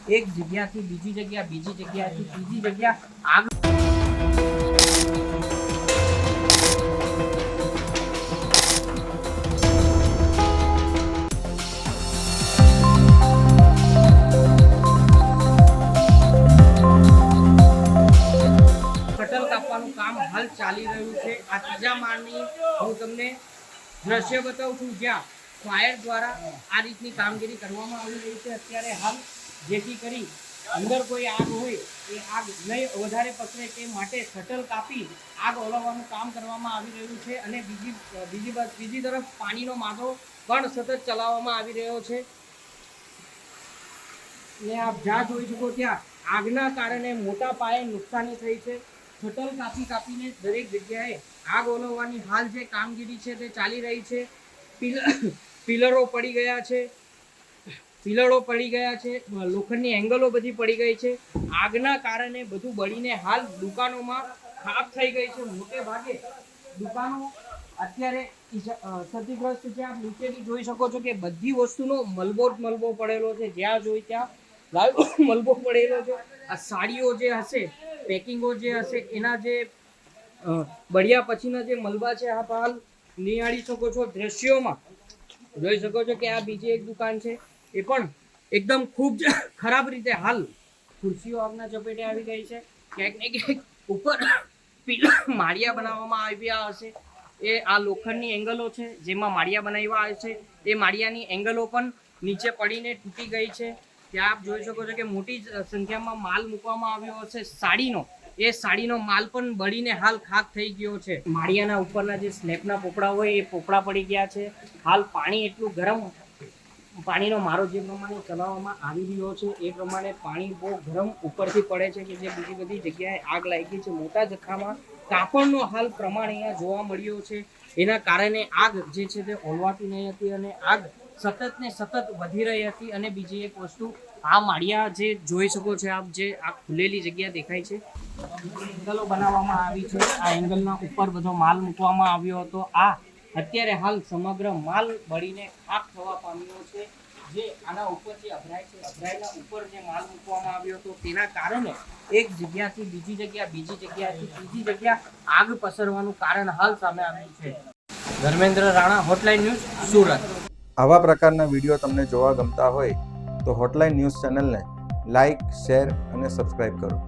એક જગ્યાથી બીજી જગ્યા, બીજી જગ્યાથી ત્રીજી જગ્યા આગ કટલ કાપવાનું કામ હાલ ચાલી રહ્યું છે। આ ત્રીજા માળની હું તમને દ્રશ્ય બતાવું છું જ્યાં ફાયર દ્વારા આ રીતની કામગીરી કરવામાં આવી રહી છે। અત્યારે હાલ જેથી કરી અંદર કોઈ આગ હોય એ આગ નહીં વધારે પસરે તે માટે શટલ કાપી આગ ઓલવવાનું કામ કરવામાં આવી રહ્યું છે અને બીજી તરફ પાણીનો માથો પણ સતત ચલાવવામાં આવી રહ્યો છે। ને આપ જ્યાં જોઈ શકો ત્યાં આગના કારણે મોટા પાયે નુકસાની થઈ છે। શટલ કાપીને દરેક જગ્યાએ આગ ઓલવવાની હાલ જે કામગીરી છે તે ચાલી રહી છે। પિલરો પડી ગયા છે, લોખંડની એંગલો બધી પડી ગઈ છે। આગના કારણે બધું બળીને હાલ દુકાનોમાં ખાક થઈ ગઈ છે। મોટે ભાગે દુકાનો અત્યારે ક્ષતિગ્રસ્ત છે। આપ નીચેથી જોઈ શકો છો કે બધી વસ્તુનો મલબો પડેલો છે, જ્યાં જોઈ ત્યાં મલબો પડેલો છે। આ સાડીઓ જે હશે, પેકિંગો જે હશે, એના જે બળ્યા પછીના જે મલબા છે આપ હાલ નિહાળી શકો છો। દ્રશ્યોમાં જોઈ શકો છો કે આ બીજી એક દુકાન છે, એ પણ એકદમ ખૂબ જ ખરાબ રીતે હાલ ખુરશીઓ આગના ચપેટે આવી ગઈ છે। ક્યાંક ને ક્યાંક ઉપર માળિયા બનાવવામાં આવ્યા હશે, એ આ લોખંડની એંગલો છે જેમાં માળિયા બનાવ્યા આવે છે, એ માળિયાની એંગલો પણ નીચે પડીને તૂટી ગઈ છે। ત્યાં આપ જોઈ શકો છો કે મોટી સંખ્યામાં માલ મૂકવામાં આવ્યો હશે સાડીનો, એ સાડીનો માલ પણ બળીને હાલ ખાક થઈ ગયો છે। માળિયાના ઉપરના જે સ્લેબના પોપડા હોય એ પોપડા પડી ગયા છે। હાલ પાણી એટલું ગરમ, પાણીનો મારો જે પ્રમાણે ચલાવવામાં આવી રહ્યો છે એ પ્રમાણે પાણી બહુ ગરમ ઉપરથી પડે છે કે જે બીજી બધી જગ્યાએ આગ લાગી છે। મોટા જથ્થામાં કાપડનો હાલ પ્રમાણ અહીંયા જોવા મળ્યો છે, એના કારણે આગ જે છે તે ઓલવાતી નહીં હતી અને આગ સતત ને સતત વધી રહી હતી। અને બીજી એક વસ્તુ, આ માળિયા જે જોઈ શકો છો આપ, જે આ ખુલેલી જગ્યા દેખાય છે, એંગલો બનાવવામાં આવી છે, આ એંગલના ઉપર બધો માલ મૂકવામાં આવ્યો હતો। આ અત્યારે હાલ સમગ્ર માલ બળીને ખાક થવા પામ્યો છે। જે આના ઉપર જે અભરાય છે, અભરાયના ઉપર જે માલ મૂકવામાં આવ્યો હતો તેના કારણે એક જગ્યાથી બીજી જગ્યા, બીજી જગ્યાથી ત્રીજી જગ્યા આગ પસરવાનું કારણ હાલ સામે આવ્યું છે। Dharmendra Rana, hotline news, Surat. આવા પ્રકારના વિડીયો તમને જોવા ગમતા હોય તો હોટલાઇન ન્યૂઝ ચેનલને લાઇક, શેર અને સબસ્ક્રાઇબ કરો।